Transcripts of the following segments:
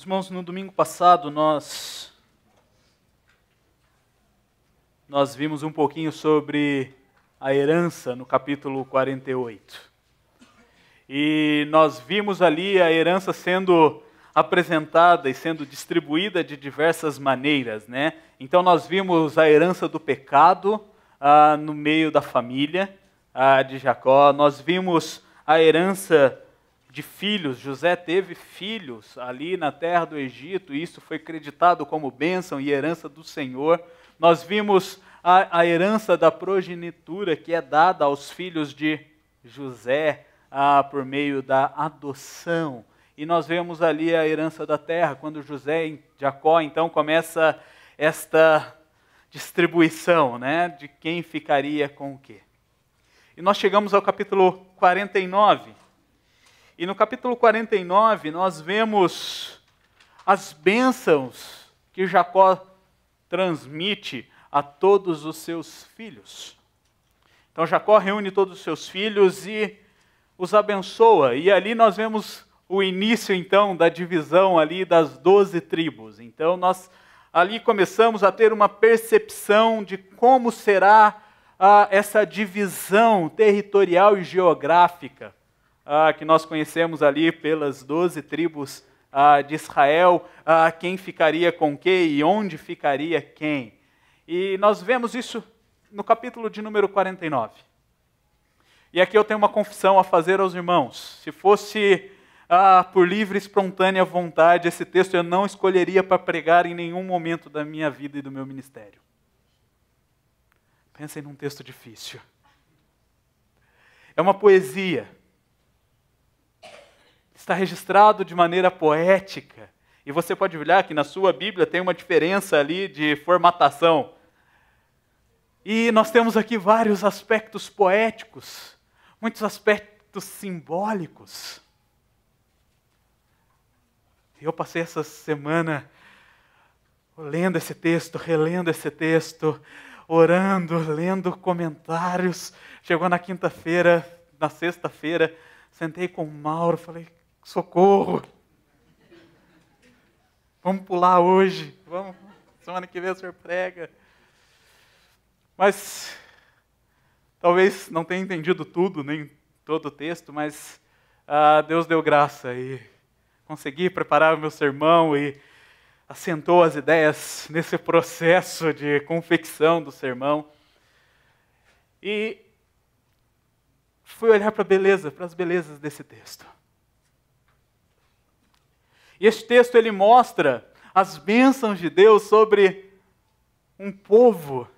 Irmãos, no domingo passado nós vimos um pouquinho sobre a herança no capítulo 48. E nós vimos ali a herança sendo apresentada e sendo distribuída de diversas maneiras, né? Então nós vimos a herança do pecado no meio da família de Jacó. Nós vimos a herança de filhos. José teve filhos ali na terra do Egito, e isso foi creditado como bênção e herança do Senhor. Nós vimos a herança da progenitura que é dada aos filhos de José por meio da adoção. E nós vemos ali a herança da terra, quando Jacó então começa esta distribuição, né, de quem ficaria com o quê. E nós chegamos ao capítulo 49. E no capítulo 49 nós vemos as bênçãos que Jacó transmite a todos os seus filhos. Então Jacó reúne todos os seus filhos e os abençoa. E ali nós vemos o início então da divisão ali das 12 tribos. Então nós ali começamos a ter uma percepção de como será essa divisão territorial e geográfica que nós conhecemos ali pelas 12 tribos de Israel, quem ficaria com quem e onde ficaria quem. E nós vemos isso no capítulo de número 49. E aqui eu tenho uma confissão a fazer aos irmãos. Se fosse por livre e espontânea vontade, esse texto eu não escolheria para pregar em nenhum momento da minha vida e do meu ministério. Pensem num texto difícil. É uma poesia. Está registrado de maneira poética. E você pode olhar que na sua Bíblia tem uma diferença ali de formatação. E nós temos aqui vários aspectos poéticos, muitos aspectos simbólicos. Eu passei essa semana lendo esse texto, relendo esse texto, orando, lendo comentários. Chegou na quinta-feira, na sexta-feira, sentei com o Mauro, falei: socorro! Vamos pular hoje, vamos, semana que vem o senhor prega. Mas, talvez não tenha entendido tudo, nem todo o texto, mas Deus deu graça e consegui preparar o meu sermão e assentou as ideias nesse processo de confecção do sermão. E fui olhar para as belezas desse texto. E este texto ele mostra as bênçãos de Deus sobre um povo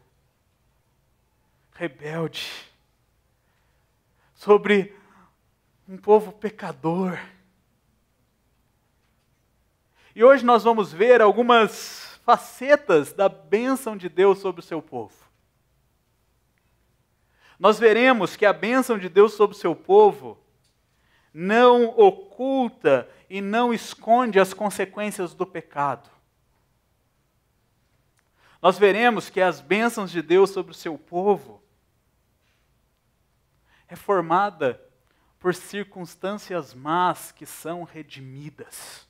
rebelde, sobre um povo pecador. E hoje nós vamos ver algumas facetas da bênção de Deus sobre o seu povo. Nós veremos que a bênção de Deus sobre o seu povo não oculta e não esconde as consequências do pecado. Nós veremos que as bênçãos de Deus sobre o seu povo é formada por circunstâncias más que são redimidas.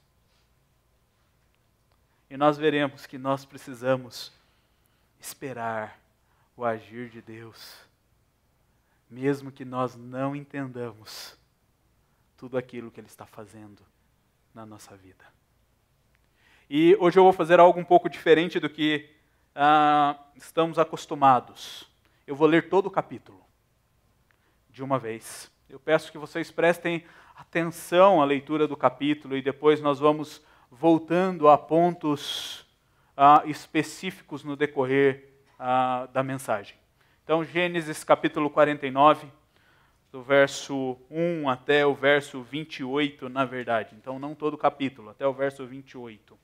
E nós veremos que nós precisamos esperar o agir de Deus, mesmo que nós não entendamos tudo aquilo que Ele está fazendo na nossa vida. E hoje eu vou fazer algo um pouco diferente do que estamos acostumados. Eu vou ler todo o capítulo de uma vez. Eu peço que vocês prestem atenção à leitura do capítulo e depois nós vamos voltando a pontos específicos no decorrer da mensagem. Então, Gênesis capítulo 49, do verso 1 até o verso 28, na verdade. Então, não todo o capítulo, até o verso 28.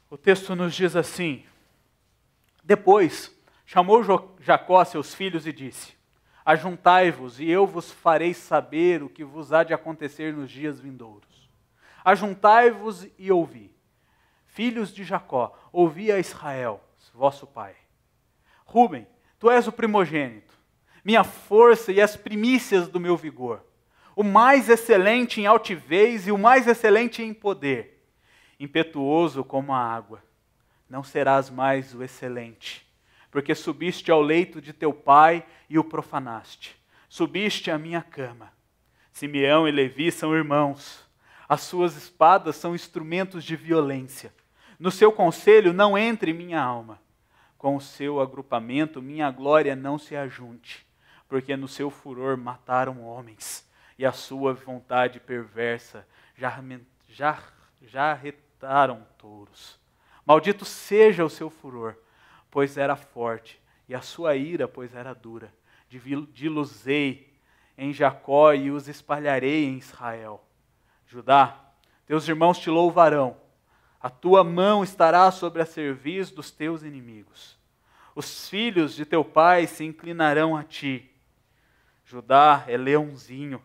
O texto nos diz assim: Depois chamou Jacó a seus filhos e disse: Ajuntai-vos, e eu vos farei saber o que vos há de acontecer nos dias vindouros. Ajuntai-vos e ouvi. Filhos de Jacó, ouvi a Israel, vosso pai. Rúben, tu és o primogênito, minha força e as primícias do meu vigor, o mais excelente em altivez e o mais excelente em poder, impetuoso como a água. Não serás mais o excelente, porque subiste ao leito de teu pai e o profanaste. Subiste à minha cama. Simeão e Levi são irmãos. As suas espadas são instrumentos de violência. No seu conselho não entre minha alma. Com o seu agrupamento minha glória não se ajunte, porque no seu furor mataram homens, e a sua vontade perversa já retaram touros. Maldito seja o seu furor, pois era forte, e a sua ira, pois era dura. Diluzei em Jacó e os espalharei em Israel. Judá, teus irmãos te louvarão. A tua mão estará sobre a cerviz dos teus inimigos. Os filhos de teu pai se inclinarão a ti. Judá é leãozinho.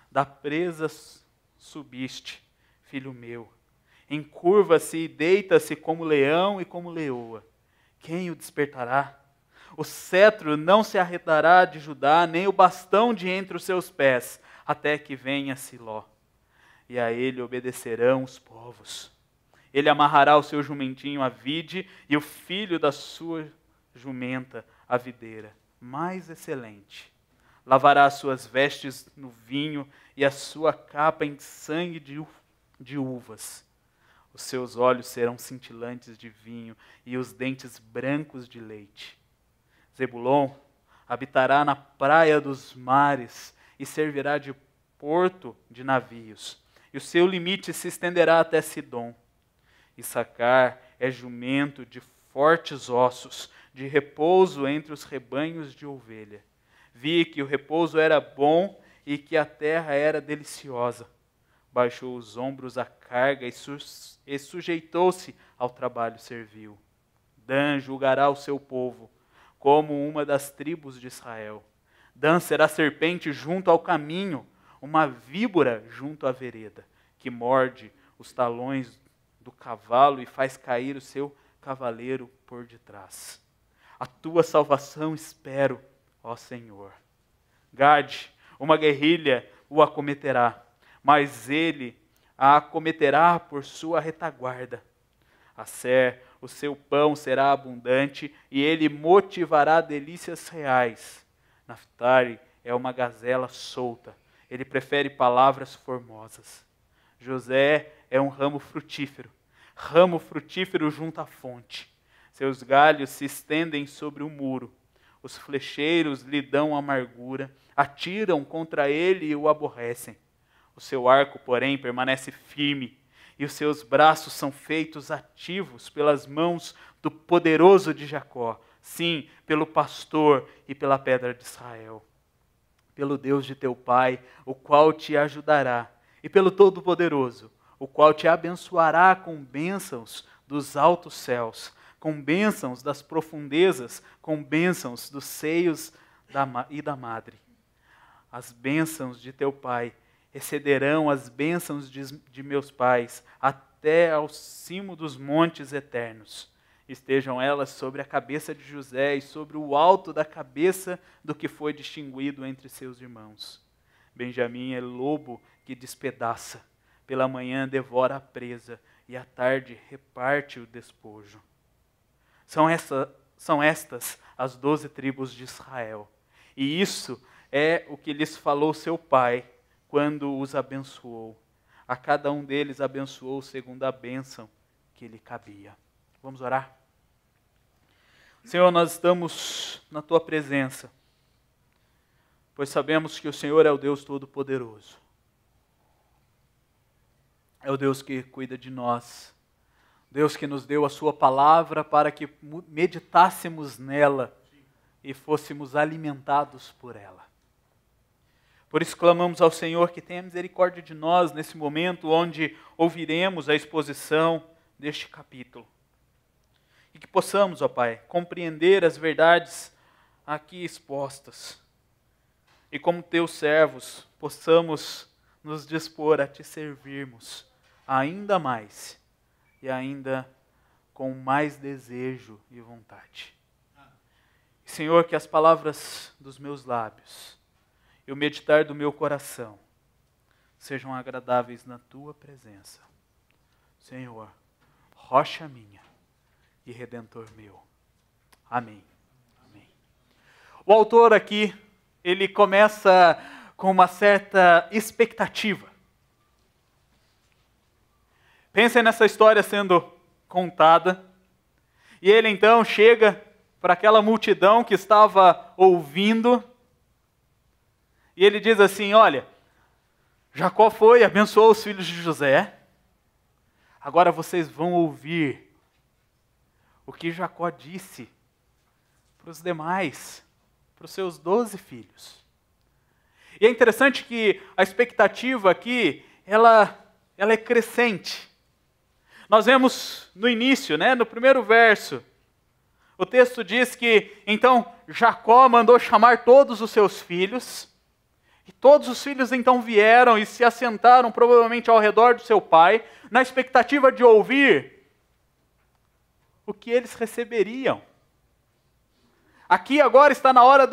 Da presa subiste, filho meu. Encurva-se e deita-se como leão e como leoa. Quem o despertará? O cetro não se arredará de Judá, nem o bastão de entre os seus pés, até que venha Siló. E a ele obedecerão os povos. Ele amarrará o seu jumentinho à vide e o filho da sua jumenta à videira. Mais excelente. Lavará as suas vestes no vinho e a sua capa em sangue de uvas. Os seus olhos serão cintilantes de vinho e os dentes brancos de leite. Zebulon habitará na praia dos mares e servirá de porto de navios. E o seu limite se estenderá até Sidom. Issacar é jumento de fortes ossos, de repouso entre os rebanhos de ovelha. Vi que o repouso era bom e que a terra era deliciosa. Baixou os ombros à carga e sujeitou-se ao trabalho servil. Dan julgará o seu povo, como uma das tribos de Israel. Dan será serpente junto ao caminho, uma víbora junto à vereda, que morde os talões do cavalo e faz cair o seu cavaleiro por detrás. A tua salvação espero, ó Senhor. Gade, uma guerrilha o acometerá, mas ele a acometerá por sua retaguarda. Asser, o seu pão será abundante e ele motivará delícias reais. Naftali é uma gazela solta, ele prefere palavras formosas. José é um ramo frutífero junto à fonte. Seus galhos se estendem sobre o muro. Os flecheiros lhe dão amargura, atiram contra ele e o aborrecem. O seu arco, porém, permanece firme, e os seus braços são feitos ativos pelas mãos do poderoso de Jacó, sim, pelo pastor e pela pedra de Israel. Pelo Deus de teu pai, o qual te ajudará, e pelo Todo-Poderoso, o qual te abençoará com bênçãos dos altos céus, com bênçãos das profundezas, com bênçãos dos seios e da madre. As bênçãos de teu pai excederão as bênçãos de meus pais, até ao cimo dos montes eternos. Estejam elas sobre a cabeça de José e sobre o alto da cabeça do que foi distinguido entre seus irmãos. Benjamim é lobo que despedaça, pela manhã devora a presa e à tarde reparte o despojo. São estas as 12 tribos de Israel. E isso é o que lhes falou seu pai quando os abençoou. A cada um deles abençoou segundo a bênção que lhe cabia. Vamos orar? Senhor, nós estamos na Tua presença, pois sabemos que o Senhor é o Deus Todo-Poderoso. É o Deus que cuida de nós. Deus que nos deu a sua palavra para que meditássemos nela e fôssemos alimentados por ela. Por isso clamamos ao Senhor que tenha misericórdia de nós nesse momento onde ouviremos a exposição deste capítulo. E que possamos, ó Pai, compreender as verdades aqui expostas. E como teus servos, possamos nos dispor a te servirmos ainda mais e ainda com mais desejo e vontade. Senhor, que as palavras dos meus lábios e o meditar do meu coração sejam agradáveis na tua presença. Senhor, rocha minha e redentor meu. Amém. Amém. O autor aqui, ele começa com uma certa expectativa. Pensem nessa história sendo contada, e ele então chega para aquela multidão que estava ouvindo, e ele diz assim: olha, Jacó foi e abençoou os filhos de José, agora vocês vão ouvir o que Jacó disse para os demais, para os seus 12 filhos. E é interessante que a expectativa aqui, ela é crescente. Nós vemos no início, no primeiro verso, o texto diz que, então, Jacó mandou chamar todos os seus filhos, e todos os filhos então vieram e se assentaram provavelmente ao redor do seu pai, na expectativa de ouvir o que eles receberiam. Aqui agora está na hora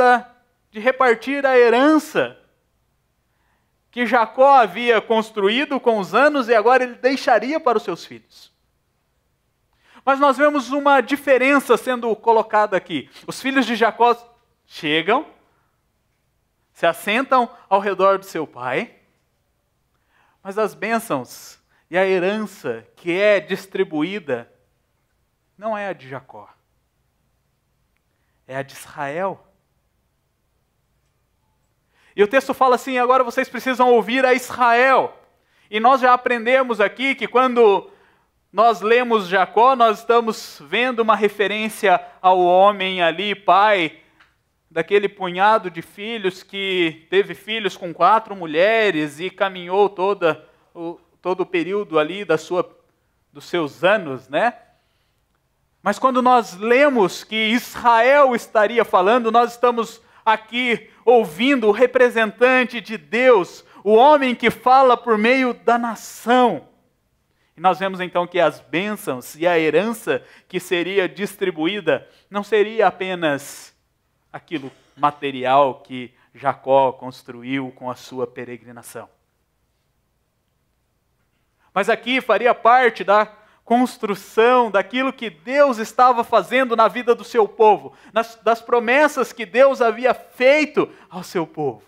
de repartir a herança que Jacó havia construído com os anos e agora ele deixaria para os seus filhos. Mas nós vemos uma diferença sendo colocada aqui. Os filhos de Jacó chegam, se assentam ao redor do seu pai, mas as bênçãos e a herança que é distribuída não é a de Jacó, é a de Israel. E o texto fala assim: agora vocês precisam ouvir a Israel. E nós já aprendemos aqui que quando nós lemos Jacó, nós estamos vendo uma referência ao homem ali, pai daquele punhado de filhos que teve filhos com 4 mulheres e caminhou todo o período ali dos seus anos, Mas quando nós lemos que Israel estaria falando, nós estamos aqui ouvindo o representante de Deus, o homem que fala por meio da nação. E nós vemos então que as bênçãos e a herança que seria distribuída não seria apenas aquilo material que Jacó construiu com a sua peregrinação. Mas aqui faria parte da construção daquilo que Deus estava fazendo na vida do seu povo, das promessas que Deus havia feito ao seu povo.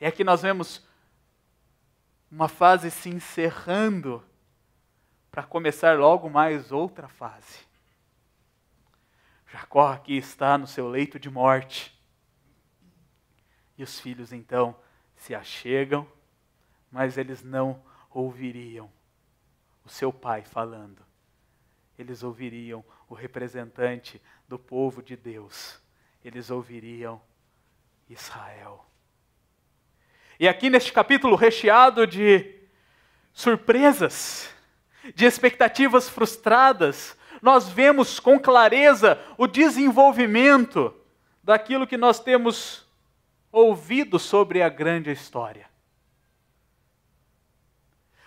E aqui nós vemos uma fase se encerrando para começar logo mais outra fase. Jacó aqui está no seu leito de morte. E os filhos então se achegam, mas eles não ouviriam o seu pai falando. Eles ouviriam o representante do povo de Deus. Eles ouviriam Israel. E aqui neste capítulo recheado de surpresas, de expectativas frustradas, nós vemos com clareza o desenvolvimento daquilo que nós temos ouvido sobre a grande história.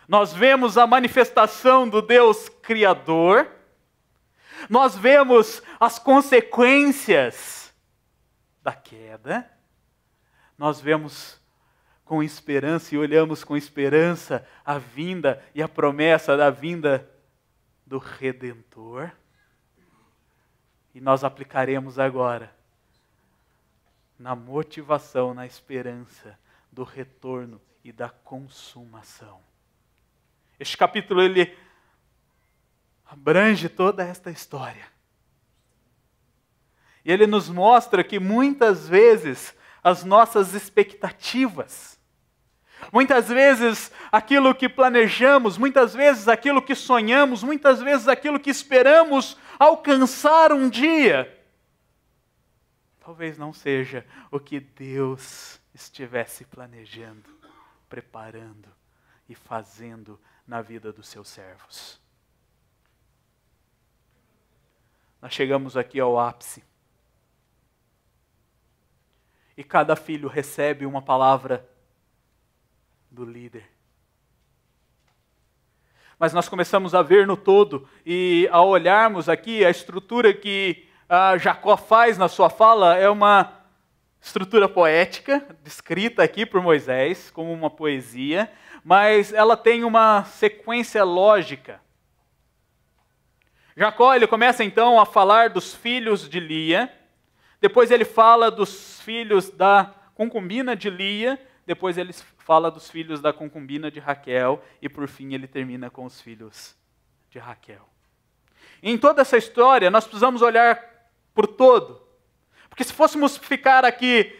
Nós vemos a manifestação do Deus Criador, nós vemos as consequências da queda, nós vemos com esperança e olhamos com esperança a vinda e a promessa da vinda do Redentor. E nós aplicaremos agora na motivação, na esperança do retorno e da consumação. Este capítulo, ele abrange toda esta história. E ele nos mostra que muitas vezes as nossas expectativas, muitas vezes aquilo que planejamos, muitas vezes aquilo que sonhamos, muitas vezes aquilo que esperamos alcançar um dia, talvez não seja o que Deus estivesse planejando, preparando e fazendo na vida dos seus servos. Nós chegamos aqui ao ápice. E cada filho recebe uma palavra do líder. Mas nós começamos a ver no todo, e ao olharmos aqui a estrutura que Jacó faz na sua fala, é uma estrutura poética, descrita aqui por Moisés como uma poesia, mas ela tem uma sequência lógica. Jacó, ele começa então a falar dos filhos de Lia, depois ele fala dos filhos da concubina de Lia, depois ele fala dos filhos da concubina de Raquel, e por fim ele termina com os filhos de Raquel. Em toda essa história, nós precisamos olhar por todo, porque se fôssemos ficar aqui,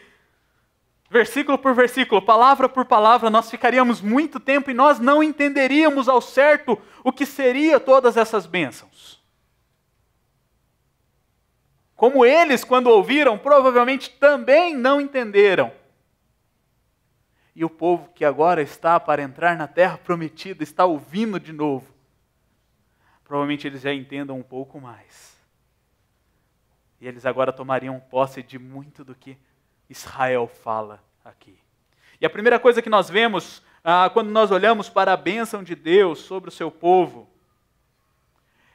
versículo por versículo, palavra por palavra, nós ficaríamos muito tempo e nós não entenderíamos ao certo o que seria todas essas bênçãos. Como eles, quando ouviram, provavelmente também não entenderam. E o povo que agora está para entrar na terra prometida, está ouvindo de novo. Provavelmente eles já entendam um pouco mais. E eles agora tomariam posse de muito do que Israel fala aqui. E a primeira coisa que nós vemos, quando nós olhamos para a bênção de Deus sobre o seu povo,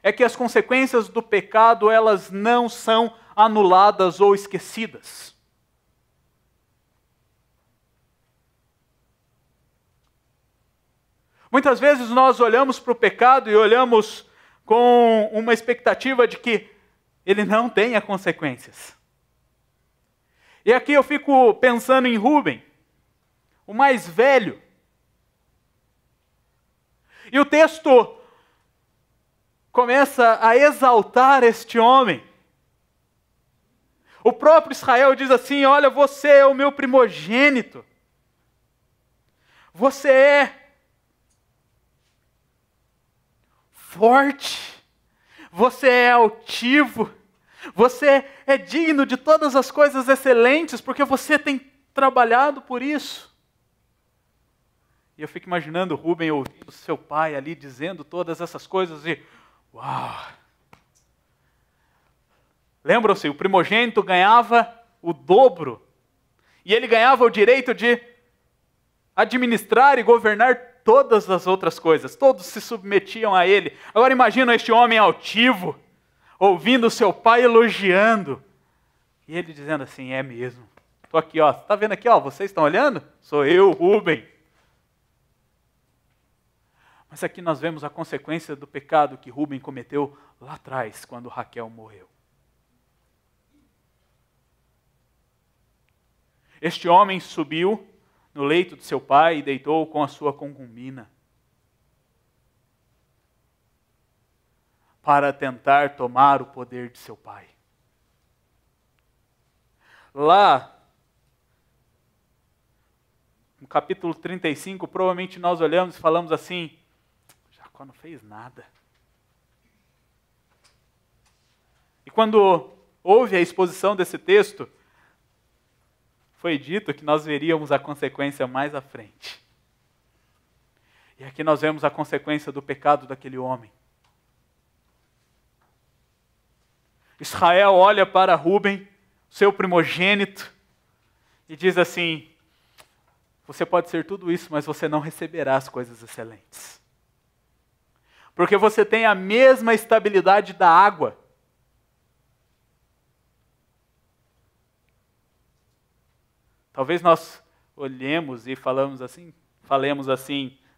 é que as consequências do pecado, elas não são anuladas ou esquecidas. Muitas vezes nós olhamos para o pecado e olhamos com uma expectativa de que ele não tenha consequências. E aqui eu fico pensando em Rúben, o mais velho. E o texto começa a exaltar este homem. O próprio Israel diz assim: olha, você é o meu primogênito. Você é forte. Você é altivo. Você é digno de todas as coisas excelentes, porque você tem trabalhado por isso. E eu fico imaginando Rúben ouvindo seu pai ali dizendo todas essas coisas e... uau! Lembram-se, o primogênito ganhava o dobro. E ele ganhava o direito de administrar e governar todas as outras coisas. Todos se submetiam a ele. Agora imagina este homem altivo, ouvindo seu pai elogiando. E ele dizendo assim: é mesmo. Estou aqui, ó. Está vendo aqui, ó? Vocês estão olhando? Sou eu, Rúben. Mas aqui nós vemos a consequência do pecado que Rúben cometeu lá atrás, quando Raquel morreu. Este homem subiu no leito de seu pai e deitou com a sua concubina para tentar tomar o poder de seu pai. Lá, no capítulo 35, provavelmente nós olhamos e falamos assim: Jacó não fez nada. E quando houve a exposição desse texto, foi dito que nós veríamos a consequência mais à frente. E aqui nós vemos a consequência do pecado daquele homem. Israel olha para Rúben, seu primogênito, e diz assim: você pode ser tudo isso, mas você não receberá as coisas excelentes. Porque você tem a mesma estabilidade da água. Talvez nós olhemos e falemos assim,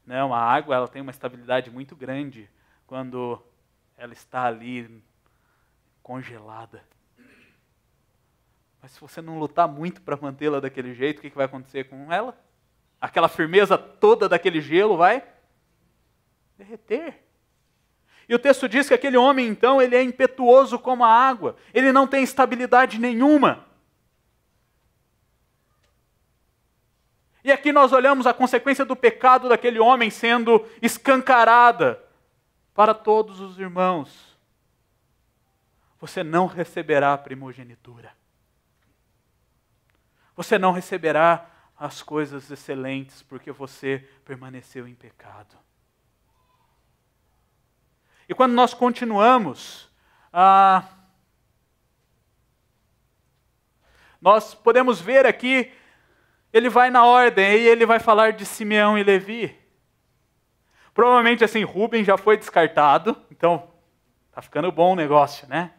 não, a água ela tem uma estabilidade muito grande quando ela está ali congelada. Mas se você não lutar muito para mantê-la daquele jeito, o que vai acontecer com ela? Aquela firmeza toda daquele gelo vai derreter. E o texto diz que aquele homem, então, ele é impetuoso como a água. Ele não tem estabilidade nenhuma. E aqui nós olhamos a consequência do pecado daquele homem sendo escancarada para todos os irmãos. Você não receberá a primogenitura. Você não receberá as coisas excelentes porque você permaneceu em pecado. E quando nós continuamos, nós podemos ver aqui, ele vai na ordem, e ele vai falar de Simeão e Levi. Provavelmente assim, Rúben já foi descartado, então está ficando bom o negócio, né?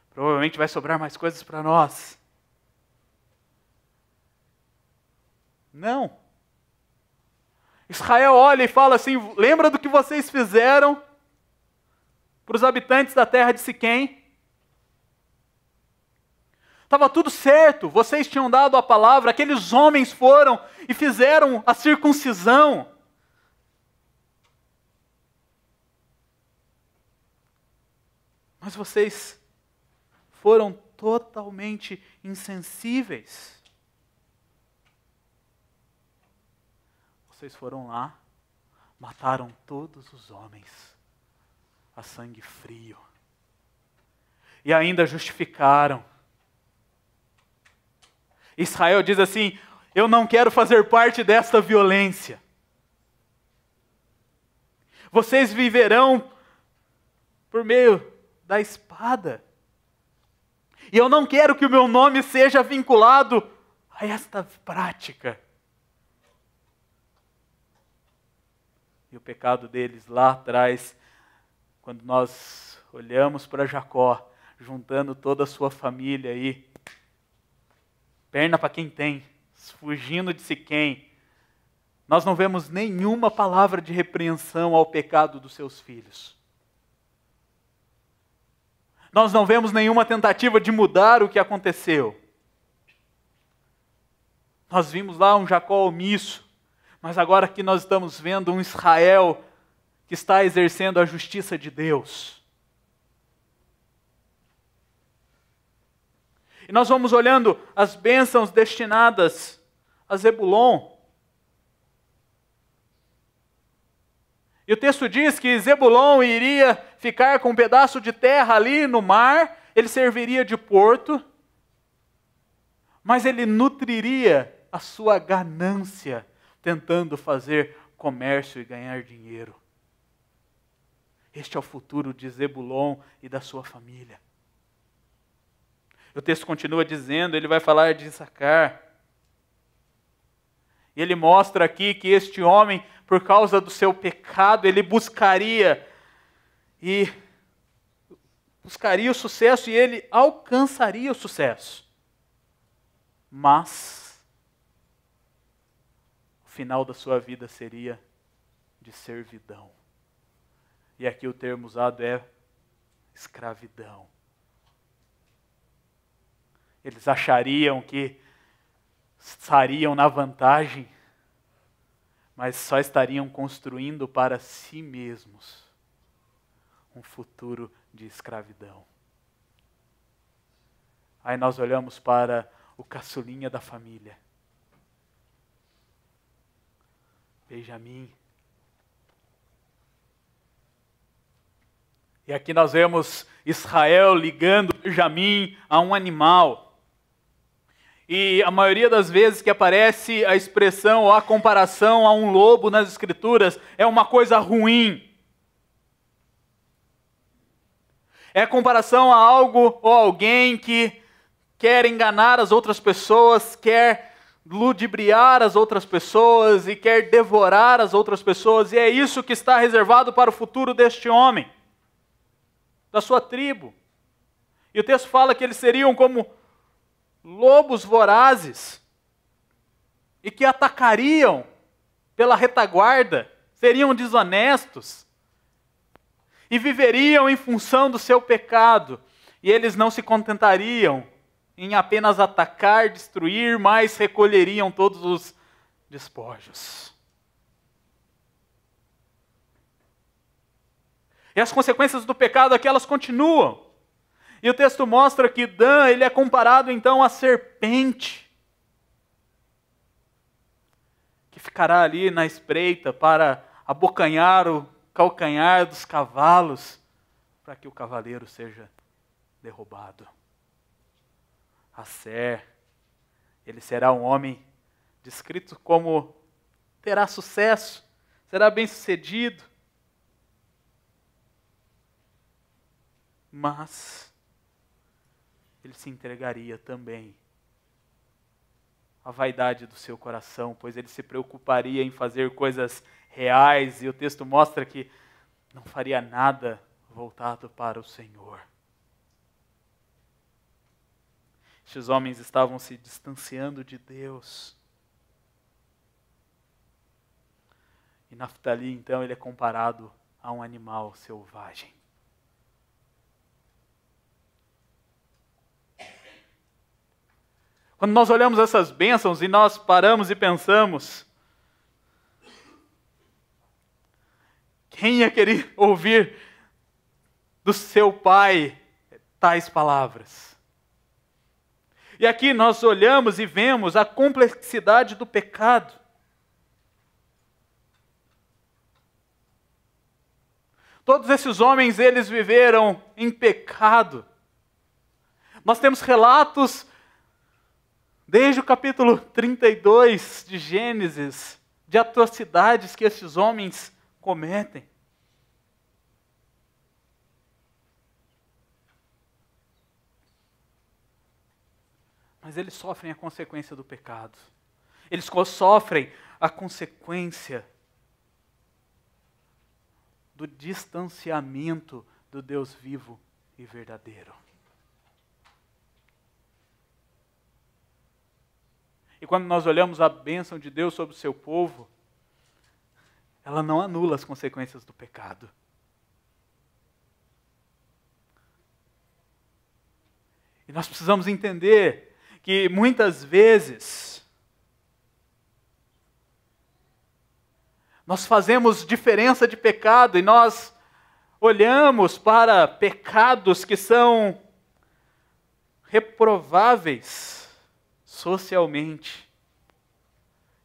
Provavelmente vai sobrar mais coisas para nós. Não. Israel olha e fala assim: lembra do que vocês fizeram para os habitantes da terra de Siquém? Estava tudo certo, vocês tinham dado a palavra, aqueles homens foram e fizeram a circuncisão. Mas vocês foram totalmente insensíveis. Vocês foram lá, mataram todos os homens a sangue frio. E ainda justificaram. Israel diz assim: eu não quero fazer parte desta violência. Vocês viverão por meio da espada. E eu não quero que o meu nome seja vinculado a esta prática. E o pecado deles lá atrás, quando nós olhamos para Jacó, juntando toda a sua família aí, perna para quem tem, fugindo de Siquém, nós não vemos nenhuma palavra de repreensão ao pecado dos seus filhos. Nós não vemos nenhuma tentativa de mudar o que aconteceu. Nós vimos lá um Jacó omisso, mas agora aqui nós estamos vendo um Israel que está exercendo a justiça de Deus. E nós vamos olhando as bênçãos destinadas a Zebulon. E o texto diz que Zebulon iria ficar com um pedaço de terra ali no mar, ele serviria de porto, mas ele nutriria a sua ganância, tentando fazer comércio e ganhar dinheiro. Este é o futuro de Zebulon e da sua família. O texto continua dizendo, ele vai falar de Issacar. E ele mostra aqui que este homem, por causa do seu pecado, ele buscaria o sucesso e ele alcançaria o sucesso. Mas o final da sua vida seria de servidão. E aqui o termo usado é escravidão. Eles achariam que estariam na vantagem, mas só estariam construindo para si mesmos um futuro de escravidão. Aí nós olhamos para o caçulinha da família, Benjamim. E aqui nós vemos Israel ligando Benjamim a um animal. E a maioria das vezes que aparece a expressão ou a comparação a um lobo nas Escrituras é uma coisa ruim. É a comparação a algo ou alguém que quer enganar as outras pessoas, quer ludibriar as outras pessoas e quer devorar as outras pessoas. E é isso que está reservado para o futuro deste homem, da sua tribo. E o texto fala que eles seriam como lobos vorazes e que atacariam pela retaguarda, seriam desonestos e viveriam em função do seu pecado. E eles não se contentariam em apenas atacar, destruir, mas recolheriam todos os despojos. E as consequências do pecado aqui, elas continuam. E o texto mostra que Dan, ele é comparado então à serpente, que ficará ali na espreita para abocanhar o calcanhar dos cavalos, para que o cavaleiro seja derrubado. Asser, ele será um homem descrito como terá sucesso, será bem-sucedido, mas ele se entregaria também à vaidade do seu coração, pois ele se preocuparia em fazer coisas reais, e o texto mostra que não faria nada voltado para o Senhor. Estes homens estavam se distanciando de Deus. E Naftali, então, ele é comparado a um animal selvagem. Quando nós olhamos essas bênçãos e nós paramos e pensamos, quem ia querer ouvir do seu pai tais palavras? E aqui nós olhamos e vemos a complexidade do pecado. Todos esses homens, eles viveram em pecado. Nós temos relatos, desde o capítulo 32 de Gênesis, de atrocidades que esses homens cometem. Mas eles sofrem a consequência do pecado. Eles sofrem a consequência do distanciamento do Deus vivo e verdadeiro. E quando nós olhamos a bênção de Deus sobre o seu povo, ela não anula as consequências do pecado. E nós precisamos entender que muitas vezes nós fazemos diferença de pecado e nós olhamos para pecados que são reprováveis socialmente.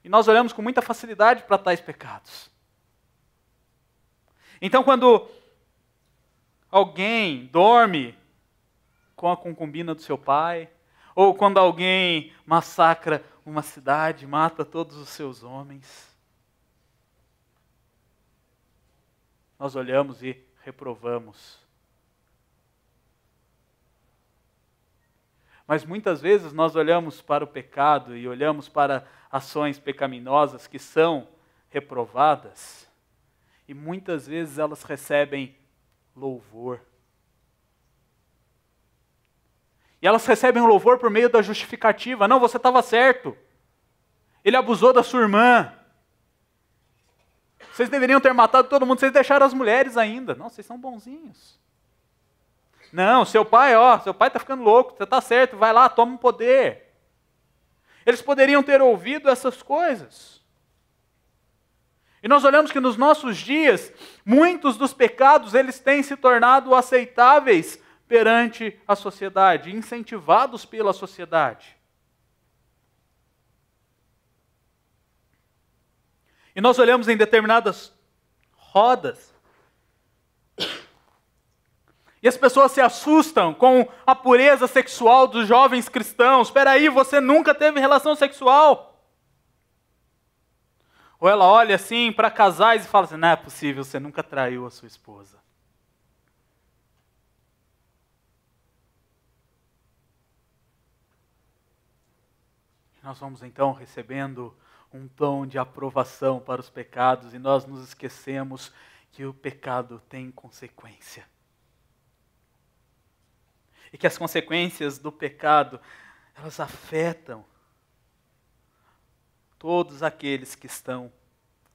E nós olhamos com muita facilidade para tais pecados. Então, quando alguém dorme com a concubina do seu pai, ou quando alguém massacra uma cidade, mata todos os seus homens, nós olhamos e reprovamos. Mas muitas vezes nós olhamos para o pecado e olhamos para ações pecaminosas que são reprovadas, e muitas vezes elas recebem louvor. E elas recebem o louvor por meio da justificativa. Não, você estava certo. Ele abusou da sua irmã. Vocês deveriam ter matado todo mundo, vocês deixaram as mulheres ainda. Não, vocês são bonzinhos. Não, seu pai está ficando louco, você está certo, vai lá, toma um poder. Eles poderiam ter ouvido essas coisas. E nós olhamos que nos nossos dias, muitos dos pecados, eles têm se tornado aceitáveis perante a sociedade, incentivados pela sociedade. E nós olhamos em determinadas rodas, e as pessoas se assustam com a pureza sexual dos jovens cristãos. Espera aí, você nunca teve relação sexual? Ou ela olha assim para casais e fala assim, não é possível, você nunca traiu a sua esposa. Nós vamos então recebendo um tom de aprovação para os pecados e nós nos esquecemos que o pecado tem consequência. E que as consequências do pecado, elas afetam todos aqueles que estão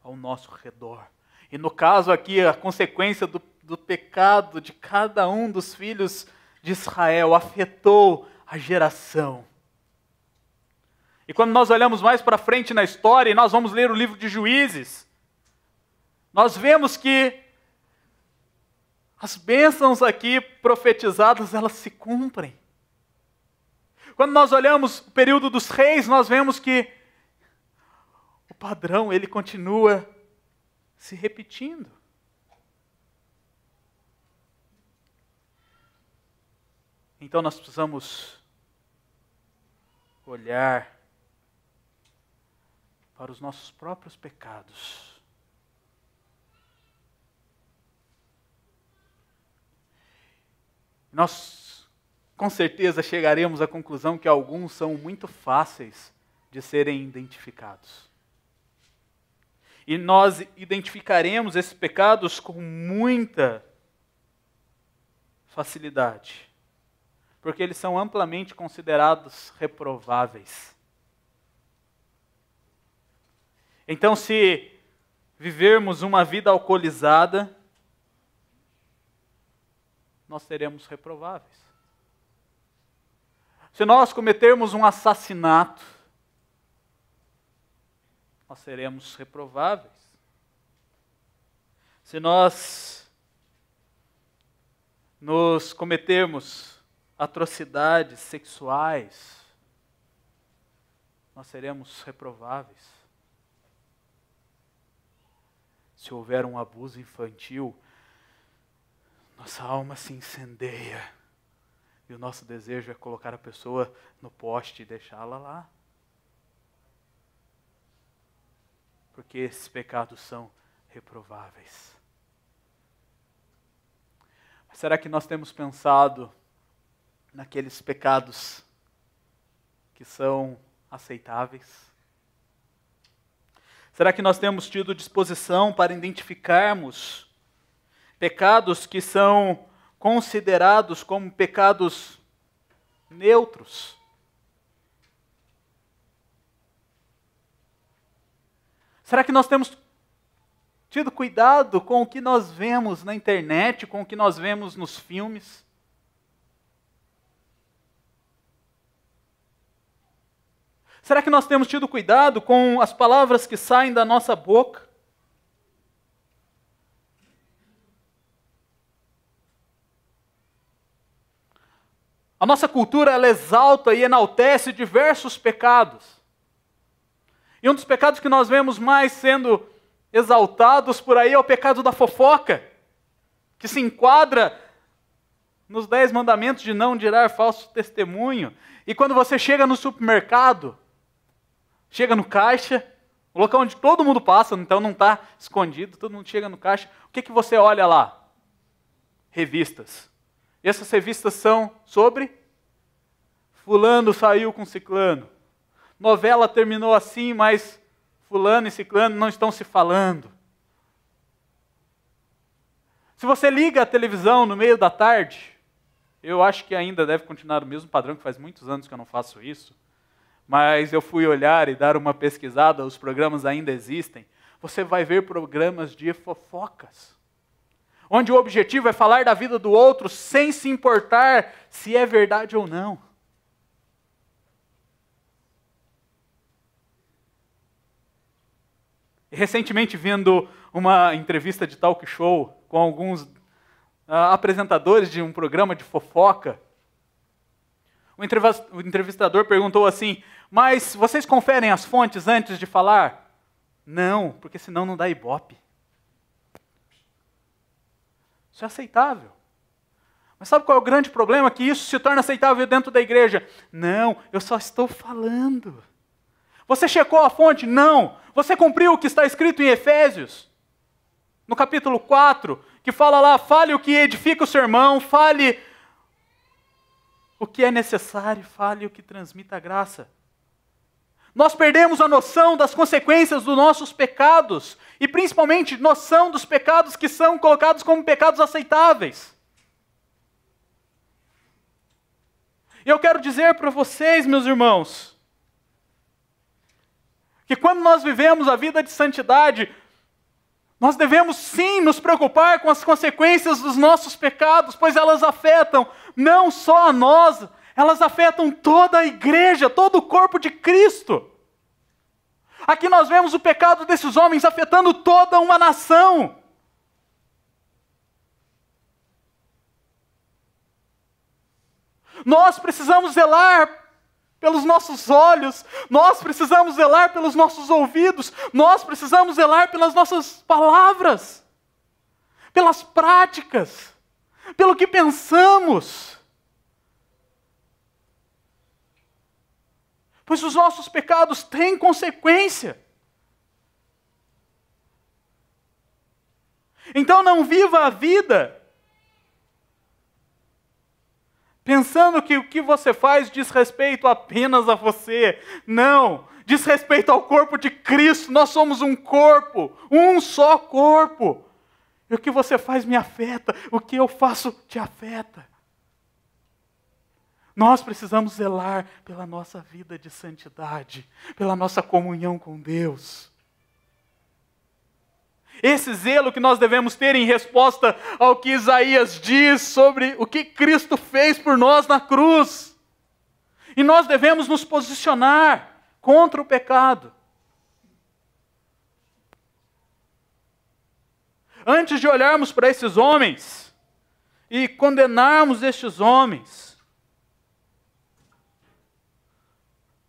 ao nosso redor. E no caso aqui, a consequência do pecado de cada um dos filhos de Israel afetou a geração. E quando nós olhamos mais para frente na história, e nós vamos ler o livro de Juízes, nós vemos que as bênçãos aqui profetizadas, elas se cumprem. Quando nós olhamos o período dos reis, nós vemos que o padrão, ele continua se repetindo. Então nós precisamos olhar para os nossos próprios pecados. Nós, com certeza, chegaremos à conclusão que alguns são muito fáceis de serem identificados. E nós identificaremos esses pecados com muita facilidade, porque eles são amplamente considerados reprováveis. Então, se vivermos uma vida alcoolizada, nós seremos reprováveis. Se nós cometermos um assassinato, nós seremos reprováveis. Se nós nos cometermos atrocidades sexuais, nós seremos reprováveis. Se houver um abuso infantil, nossa alma se incendeia e o nosso desejo é colocar a pessoa no poste e deixá-la lá. Porque esses pecados são reprováveis. Mas será que nós temos pensado naqueles pecados que são aceitáveis? Será que nós temos tido disposição para identificarmos pecados que são considerados como pecados neutros? Será que nós temos tido cuidado com o que nós vemos na internet, com o que nós vemos nos filmes? Será que nós temos tido cuidado com as palavras que saem da nossa boca? A nossa cultura, ela exalta e enaltece diversos pecados. E um dos pecados que nós vemos mais sendo exaltados por aí é o pecado da fofoca, que se enquadra nos 10 mandamentos de não dirar falso testemunho. E quando você chega no supermercado, chega no caixa, o local onde todo mundo passa, então não está escondido, todo mundo chega no caixa, o que você olha lá? Revistas. E essas revistas são sobre fulano saiu com ciclano. Novela terminou assim, mas fulano e ciclano não estão se falando. Se você liga a televisão no meio da tarde, eu acho que ainda deve continuar o mesmo padrão, que faz muitos anos que eu não faço isso, mas eu fui olhar e dar uma pesquisada, os programas ainda existem. Você vai ver programas de fofocas, onde o objetivo é falar da vida do outro sem se importar se é verdade ou não. Recentemente, vendo uma entrevista de talk show com alguns apresentadores de um programa de fofoca, o entrevistador perguntou assim: mas vocês conferem as fontes antes de falar? Não, porque senão não dá ibope. Isso é aceitável. Mas sabe qual é o grande problema? Que isso se torna aceitável dentro da igreja. Não, eu só estou falando. Você checou a fonte? Não. Você cumpriu o que está escrito em Efésios? No capítulo 4, que fala lá, fale o que edifica o seu irmão, fale o que é necessário, fale o que transmita a graça. Nós perdemos a noção das consequências dos nossos pecados, e principalmente noção dos pecados que são colocados como pecados aceitáveis. E eu quero dizer para vocês, meus irmãos, que quando nós vivemos a vida de santidade, nós devemos sim nos preocupar com as consequências dos nossos pecados, pois elas afetam não só a nós, elas afetam toda a igreja, todo o corpo de Cristo. Aqui nós vemos o pecado desses homens afetando toda uma nação. Nós precisamos zelar pelos nossos olhos, nós precisamos zelar pelos nossos ouvidos, nós precisamos zelar pelas nossas palavras, pelas práticas, pelo que pensamos. Pois os nossos pecados têm consequência. Então não viva a vida pensando que o que você faz diz respeito apenas a você. Não, diz respeito ao corpo de Cristo. Nós somos um corpo, um só corpo. E o que você faz me afeta, o que eu faço te afeta. Nós precisamos zelar pela nossa vida de santidade, pela nossa comunhão com Deus. Esse zelo que nós devemos ter em resposta ao que Isaías diz sobre o que Cristo fez por nós na cruz. E nós devemos nos posicionar contra o pecado. Antes de olharmos para esses homens e condenarmos estes homens,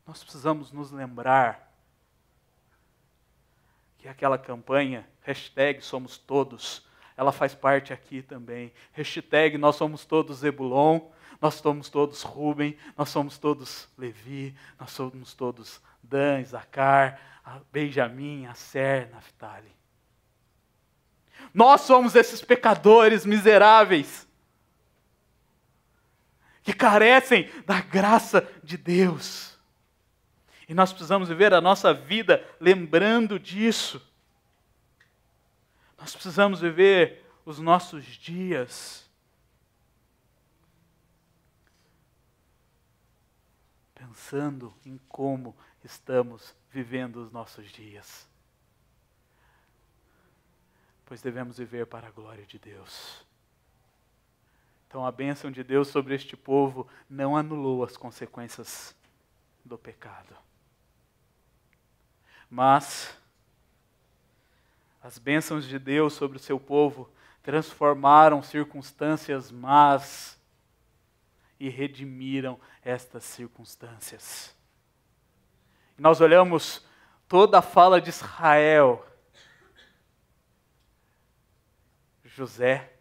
nós precisamos nos lembrar que aquela campanha, #SomosTodos, ela faz parte aqui também. #Nós somos todos Zebulon, nós somos todos Ruben, nós somos todos Levi, nós somos todos Dan, Isacar, Benjamim, Asser, Naftali. Nós somos esses pecadores miseráveis que carecem da graça de Deus. E nós precisamos viver a nossa vida lembrando disso. Nós precisamos viver os nossos dias pensando em como estamos vivendo os nossos dias. Pois devemos viver para a glória de Deus. Então a bênção de Deus sobre este povo não anulou as consequências do pecado. Mas as bênçãos de Deus sobre o seu povo transformaram circunstâncias más e redimiram estas circunstâncias. Nós olhamos toda a fala de Israel. José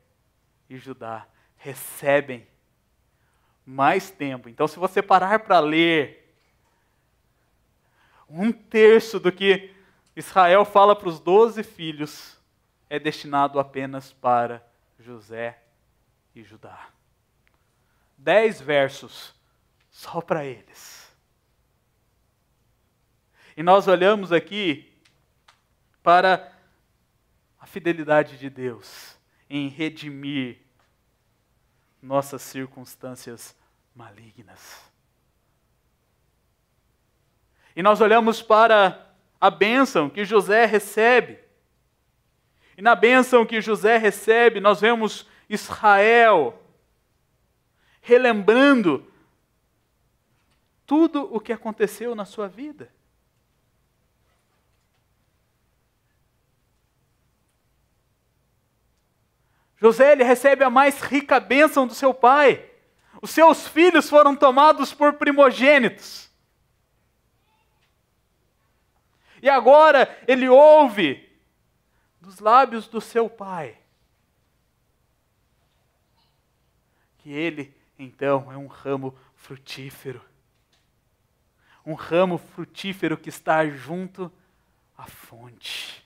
e Judá recebem mais tempo. Então, se você parar para ler, 1/3 do que Israel fala para os 12 filhos é destinado apenas para José e Judá. 10 versos só para eles. E nós olhamos aqui para a fidelidade de Deus em redimir nossas circunstâncias malignas. E nós olhamos para a bênção que José recebe. E na bênção que José recebe, nós vemos Israel relembrando tudo o que aconteceu na sua vida. José, ele recebe a mais rica bênção do seu pai. Os seus filhos foram tomados por primogênitos. E agora ele ouve dos lábios do seu pai que ele, então, é um ramo frutífero. Um ramo frutífero que está junto à fonte.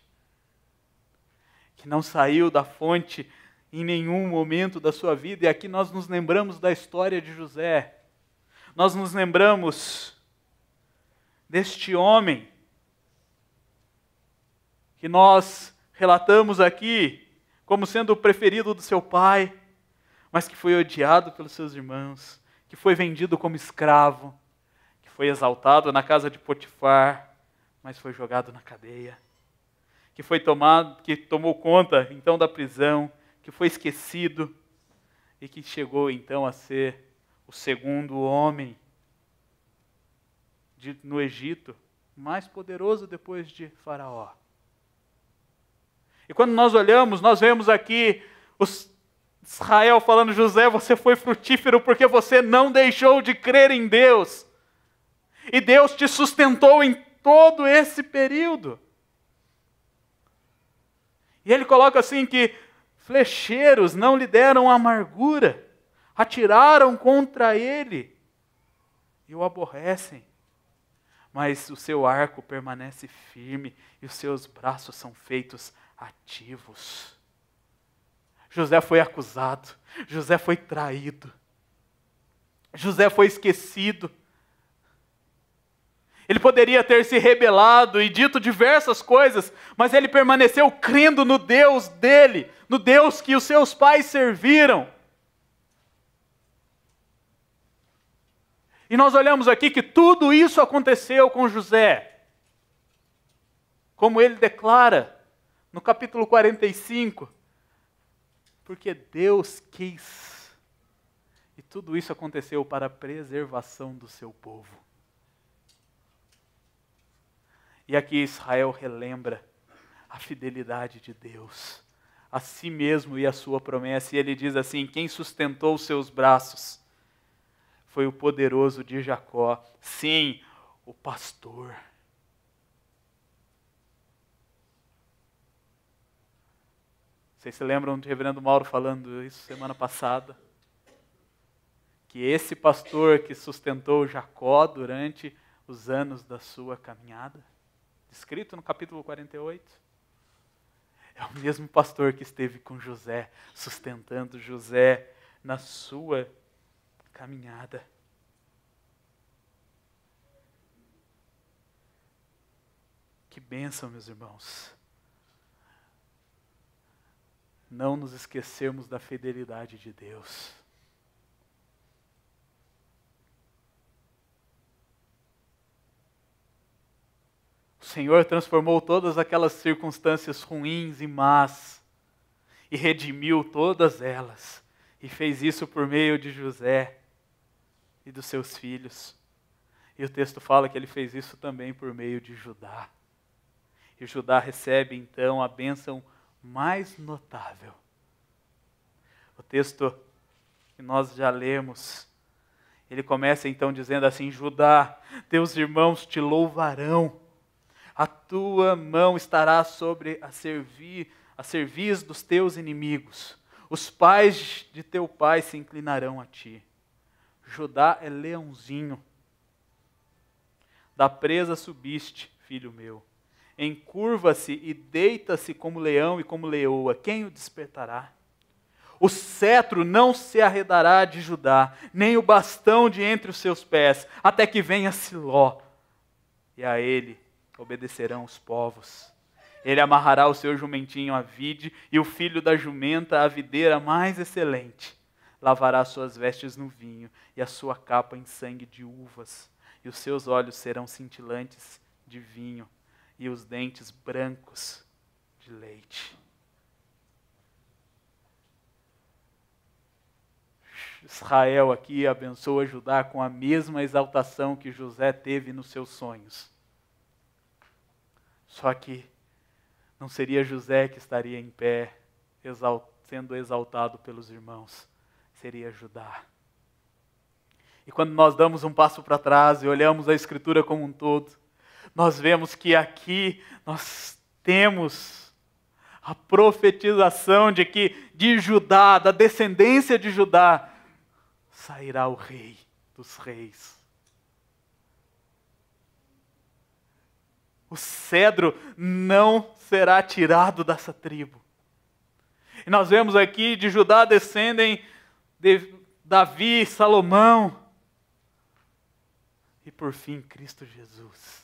Que não saiu da fonte em nenhum momento da sua vida. E aqui nós nos lembramos da história de José. Nós nos lembramos deste homem que nós relatamos aqui como sendo o preferido do seu pai, mas que foi odiado pelos seus irmãos, que foi vendido como escravo, que foi exaltado na casa de Potifar, mas foi jogado na cadeia, que tomou conta então da prisão, que foi esquecido e que chegou então a ser o segundo homem no Egito, mais poderoso depois de Faraó. E quando nós olhamos, nós vemos aqui Israel falando: José, você foi frutífero porque você não deixou de crer em Deus. E Deus te sustentou em todo esse período. E ele coloca assim que flecheiros não lhe deram amargura, atiraram contra ele e o aborrecem. Mas o seu arco permanece firme e os seus braços são feitos ativos. José foi acusado, José foi traído, José foi esquecido. Ele poderia ter se rebelado e dito diversas coisas, mas ele permaneceu crendo no Deus dele, no Deus que os seus pais serviram. E nós olhamos aqui que tudo isso aconteceu com José. Como ele declara no capítulo 45, porque Deus quis. E tudo isso aconteceu para a preservação do seu povo. E aqui Israel relembra a fidelidade de Deus, a si mesmo e a sua promessa. E ele diz assim: quem sustentou os seus braços foi o poderoso de Jacó, sim, o pastor. Vocês se lembram do reverendo Mauro falando isso semana passada? Que esse pastor que sustentou Jacó durante os anos da sua caminhada, descrito no capítulo 48, é o mesmo pastor que esteve com José, sustentando José na sua caminhada. Que bênção, meus irmãos. Não nos esquecermos da fidelidade de Deus. O Senhor transformou todas aquelas circunstâncias ruins e más e redimiu todas elas. E fez isso por meio de José e dos seus filhos. E o texto fala que ele fez isso também por meio de Judá. E Judá recebe então a bênção mais notável. O texto que nós já lemos, ele começa então dizendo assim: Judá, teus irmãos te louvarão, a tua mão estará sobre a cerviz dos teus inimigos, os pais de teu pai se inclinarão a ti. Judá é leãozinho, da presa subiste, filho meu. Encurva-se e deita-se como leão e como leoa. Quem o despertará? O cetro não se arredará de Judá, nem o bastão de entre os seus pés, até que venha Siló. E a ele obedecerão os povos. Ele amarrará o seu jumentinho à vide, e o filho da jumenta à videira mais excelente. Lavará suas vestes no vinho, e a sua capa em sangue de uvas. E os seus olhos serão cintilantes de vinho, e os dentes brancos de leite. Israel aqui abençoa Judá com a mesma exaltação que José teve nos seus sonhos. Só que não seria José que estaria em pé, sendo exaltado pelos irmãos, seria Judá. E quando nós damos um passo para trás e olhamos a Escritura como um todo, nós vemos que aqui nós temos a profetização de que de Judá, da descendência de Judá, sairá o rei dos reis. O cedro não será tirado dessa tribo. E nós vemos aqui de Judá descendem de Davi, Salomão e por fim Cristo Jesus.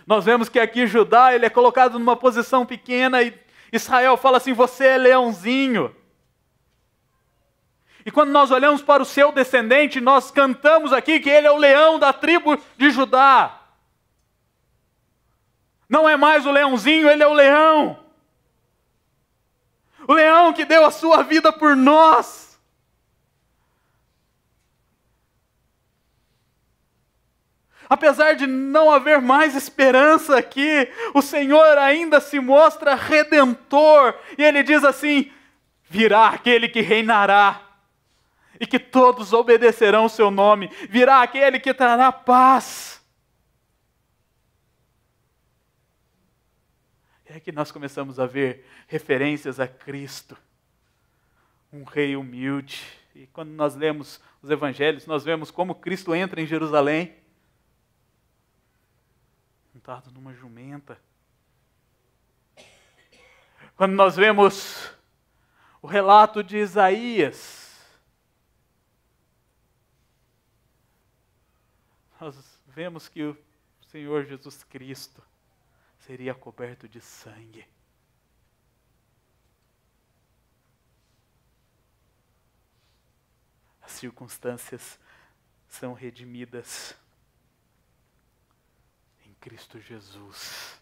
Nós vemos que aqui Judá ele é colocado numa posição pequena e Israel fala assim: você é leãozinho. E quando nós olhamos para o seu descendente, nós cantamos aqui que ele é o leão da tribo de Judá. Não é mais o leãozinho, ele é o leão. O leão que deu a sua vida por nós. Apesar de não haver mais esperança aqui, o Senhor ainda se mostra redentor. E Ele diz assim: virá aquele que reinará, e que todos obedecerão o seu nome. Virá aquele que trará paz. E é que nós começamos a ver referências a Cristo, um rei humilde. E quando nós lemos os evangelhos, nós vemos como Cristo entra em Jerusalém, montado numa jumenta. Quando nós vemos o relato de Isaías, nós vemos que o Senhor Jesus Cristo seria coberto de sangue. As circunstâncias são redimidas em Cristo Jesus.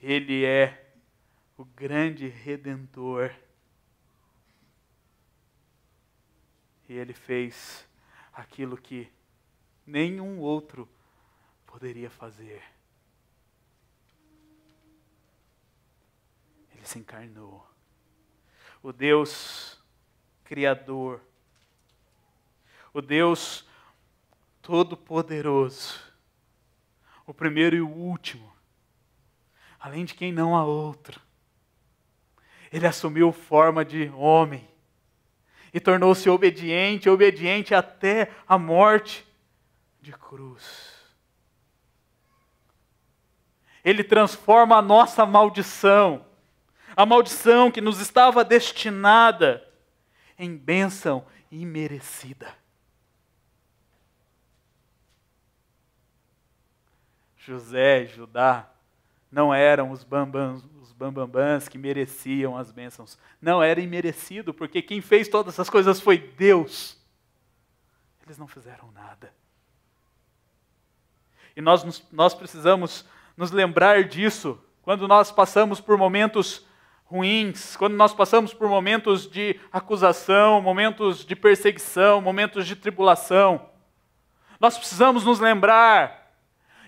Ele é o grande Redentor. E Ele fez aquilo que nenhum outro poderia fazer. Ele se encarnou. O Deus Criador, o Deus Todo-Poderoso, o primeiro e o último, além de quem não há outro. Ele assumiu forma de homem e tornou-se obediente até a morte de cruz. Ele transforma a nossa maldição, a maldição que nos estava destinada, em bênção imerecida. José e Judá não eram os bambambãs que mereciam as bênçãos. Não, era imerecido, porque quem fez todas essas coisas foi Deus. Eles não fizeram nada. E nós precisamos nos lembrar disso quando nós passamos por momentos ruins, quando nós passamos por momentos de acusação, momentos de perseguição, momentos de tribulação. Nós precisamos nos lembrar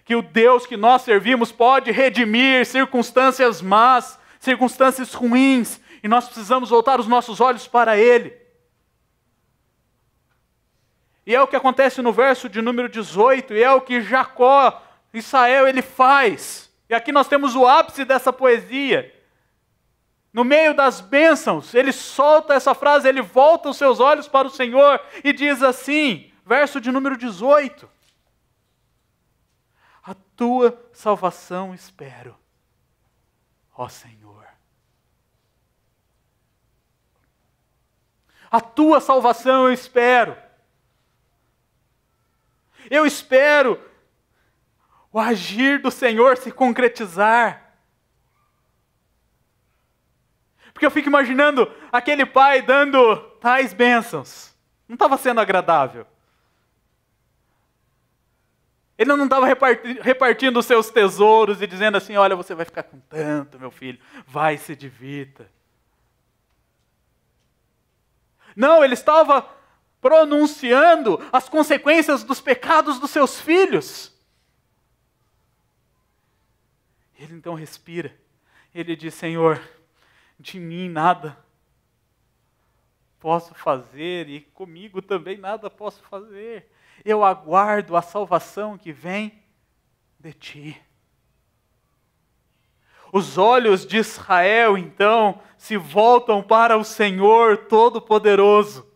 que o Deus que nós servimos pode redimir circunstâncias más, circunstâncias ruins, e nós precisamos voltar os nossos olhos para Ele. E é o que acontece no verso de número 18, e é o que Jacó, Israel, ele faz. E aqui nós temos o ápice dessa poesia. No meio das bênçãos, ele solta essa frase, ele volta os seus olhos para o Senhor e diz assim, verso de número 18. A tua salvação espero, ó Senhor. A tua salvação eu espero. Eu espero o agir do Senhor se concretizar. Porque eu fico imaginando aquele pai dando tais bênçãos. Não estava sendo agradável. Ele não estava repartindo os seus tesouros e dizendo assim, olha, você vai ficar com tanto, meu filho, vai, se divirta. Não, ele estava pronunciando as consequências dos pecados dos seus filhos. Ele então respira. Ele diz, Senhor, de mim nada posso fazer e comigo também nada posso fazer. Eu aguardo a salvação que vem de ti. Os olhos de Israel, então, se voltam para o Senhor Todo-Poderoso,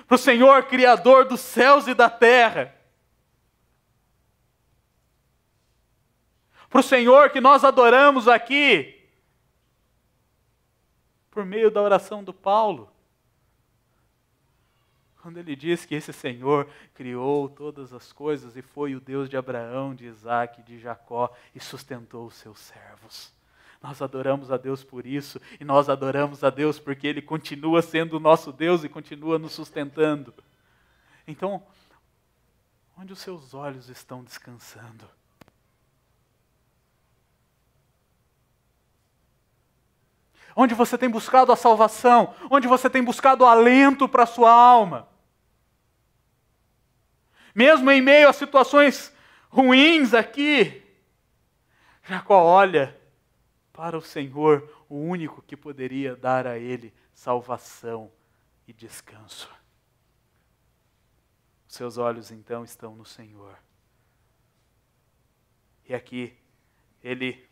para o Senhor Criador dos céus e da terra, para o Senhor que nós adoramos aqui, por meio da oração do Paulo, quando ele diz que esse Senhor criou todas as coisas e foi o Deus de Abraão, de Isaac, de Jacó e sustentou os seus servos. Nós adoramos a Deus por isso e nós adoramos a Deus porque Ele continua sendo o nosso Deus e continua nos sustentando. Então, onde os seus olhos estão descansando? Onde você tem buscado a salvação? Onde você tem buscado alento para a sua alma? Mesmo em meio a situações ruins aqui, Jacó olha para o Senhor, o único que poderia dar a ele salvação e descanso. Seus olhos então estão no Senhor. E aqui ele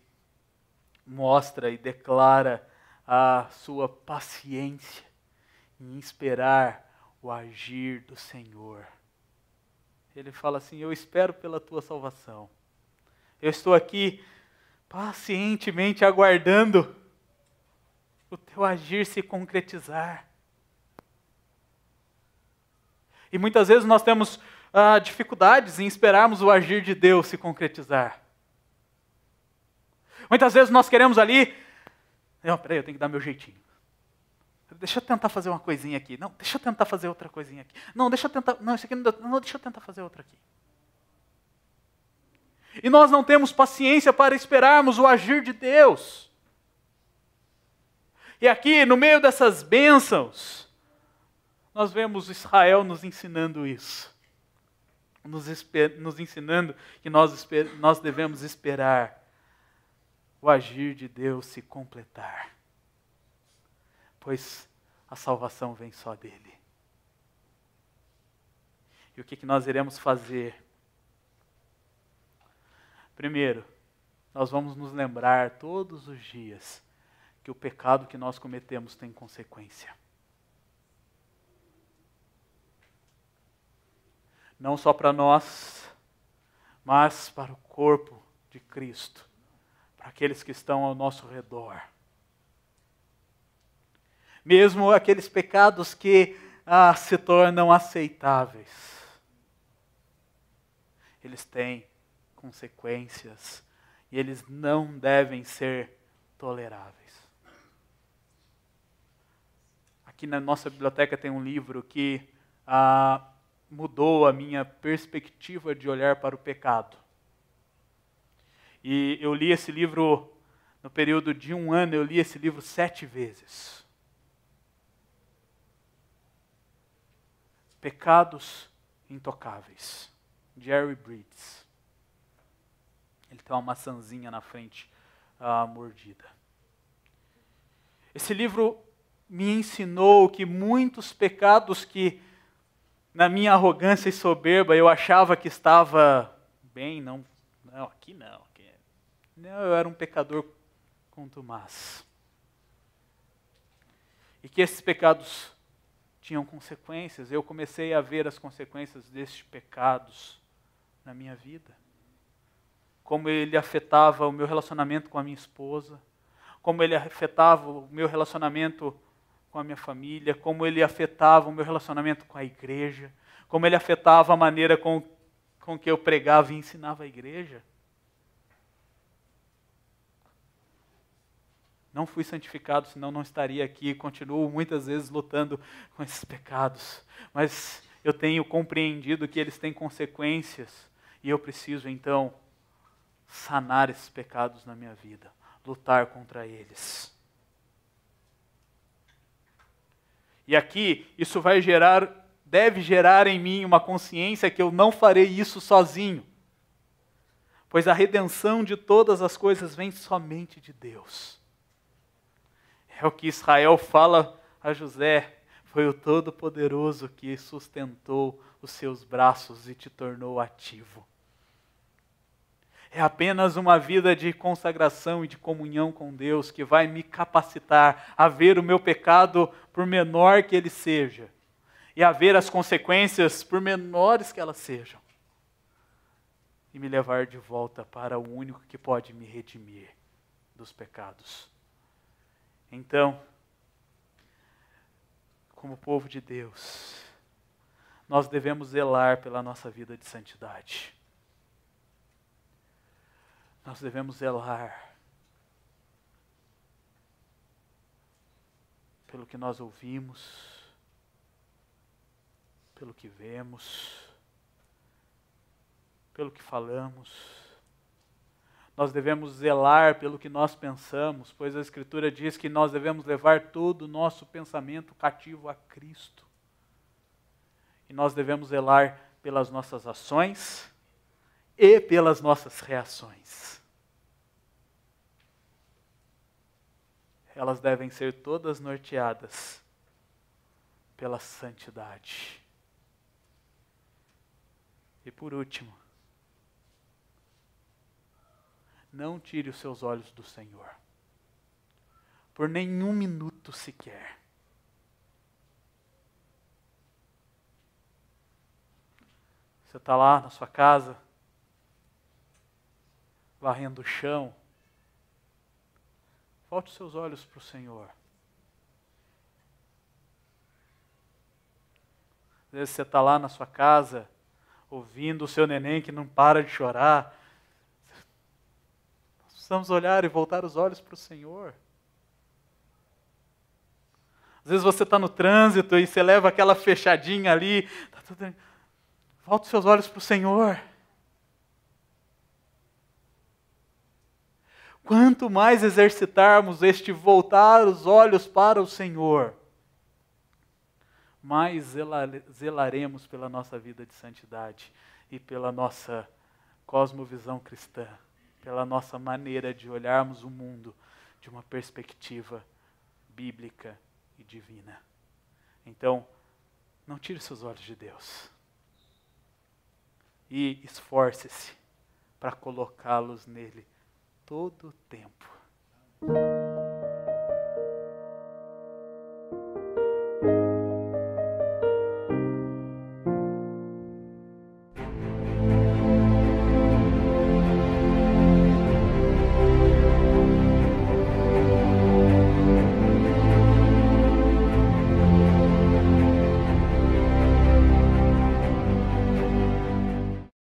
mostra e declara a sua paciência em esperar o agir do Senhor. Ele fala assim, eu espero pela tua salvação. Eu estou aqui pacientemente aguardando o teu agir se concretizar. E muitas vezes nós temos dificuldades em esperarmos o agir de Deus se concretizar. Muitas vezes nós queremos ali, não, peraí, eu tenho que dar meu jeitinho. Deixa eu tentar fazer uma coisinha aqui. Não, deixa eu tentar fazer outra coisinha aqui. Não, deixa eu tentar, não, isso aqui não, deixa eu tentar fazer outra aqui. E nós não temos paciência para esperarmos o agir de Deus. E aqui, no meio dessas bênçãos, nós vemos Israel nos ensinando isso. Nos ensinando que nós devemos esperar o agir de Deus se completar. Pois a salvação vem só dele. E o que nós iremos fazer? Primeiro, nós vamos nos lembrar todos os dias que o pecado que nós cometemos tem consequência. Não só para nós, mas para o corpo de Cristo, para aqueles que estão ao nosso redor. Mesmo aqueles pecados que se tornam aceitáveis, eles têm consequências e eles não devem ser toleráveis. Aqui na nossa biblioteca tem um livro que mudou a minha perspectiva de olhar para o pecado. E eu li esse livro, no período de 1 ano, eu li esse livro 7 vezes. Pecados Intocáveis, Jerry Bridges. Ele tem uma maçãzinha na frente mordida. Esse livro me ensinou que muitos pecados que, na minha arrogância e soberba, eu achava que estava bem, aqui não. Não, eu era um pecador contumaz. E que esses pecados tinham consequências. Eu comecei a ver as consequências desses pecados na minha vida. Como ele afetava o meu relacionamento com a minha esposa, como ele afetava o meu relacionamento com a minha família, como ele afetava o meu relacionamento com a igreja, como ele afetava a maneira com que eu pregava e ensinava a igreja. Não fui santificado, senão não estaria aqui. Continuo muitas vezes lutando com esses pecados. Mas eu tenho compreendido que eles têm consequências. E eu preciso, então, sanar esses pecados na minha vida. Lutar contra eles. E aqui, isso deve gerar em mim uma consciência que eu não farei isso sozinho. Pois a redenção de todas as coisas vem somente de Deus. É o que Israel fala a José, foi o Todo-Poderoso que sustentou os seus braços e te tornou ativo. É apenas uma vida de consagração e de comunhão com Deus que vai me capacitar a ver o meu pecado, por menor que ele seja, e a ver as consequências, por menores que elas sejam, e me levar de volta para o único que pode me redimir dos pecados. Então, como povo de Deus, nós devemos zelar pela nossa vida de santidade. Nós devemos zelar pelo que nós ouvimos, pelo que vemos, pelo que falamos. Nós devemos zelar pelo que nós pensamos, pois a Escritura diz que nós devemos levar todo o nosso pensamento cativo a Cristo. E nós devemos zelar pelas nossas ações e pelas nossas reações. Elas devem ser todas norteadas pela santidade. E por último, não tire os seus olhos do Senhor, por nenhum minuto sequer. Você está lá na sua casa, varrendo o chão, volte os seus olhos para o Senhor. Às vezes você está lá na sua casa, ouvindo o seu neném que não para de chorar. Nós precisamos olhar e voltar os olhos para o Senhor. Às vezes você está no trânsito e você leva aquela fechadinha ali. Volta os seus olhos para o Senhor. Quanto mais exercitarmos este voltar os olhos para o Senhor, mais zelaremos pela nossa vida de santidade e pela nossa cosmovisão cristã, pela nossa maneira de olharmos o mundo de uma perspectiva bíblica e divina. Então, não tire seus olhos de Deus e esforce-se para colocá-los nele todo o tempo.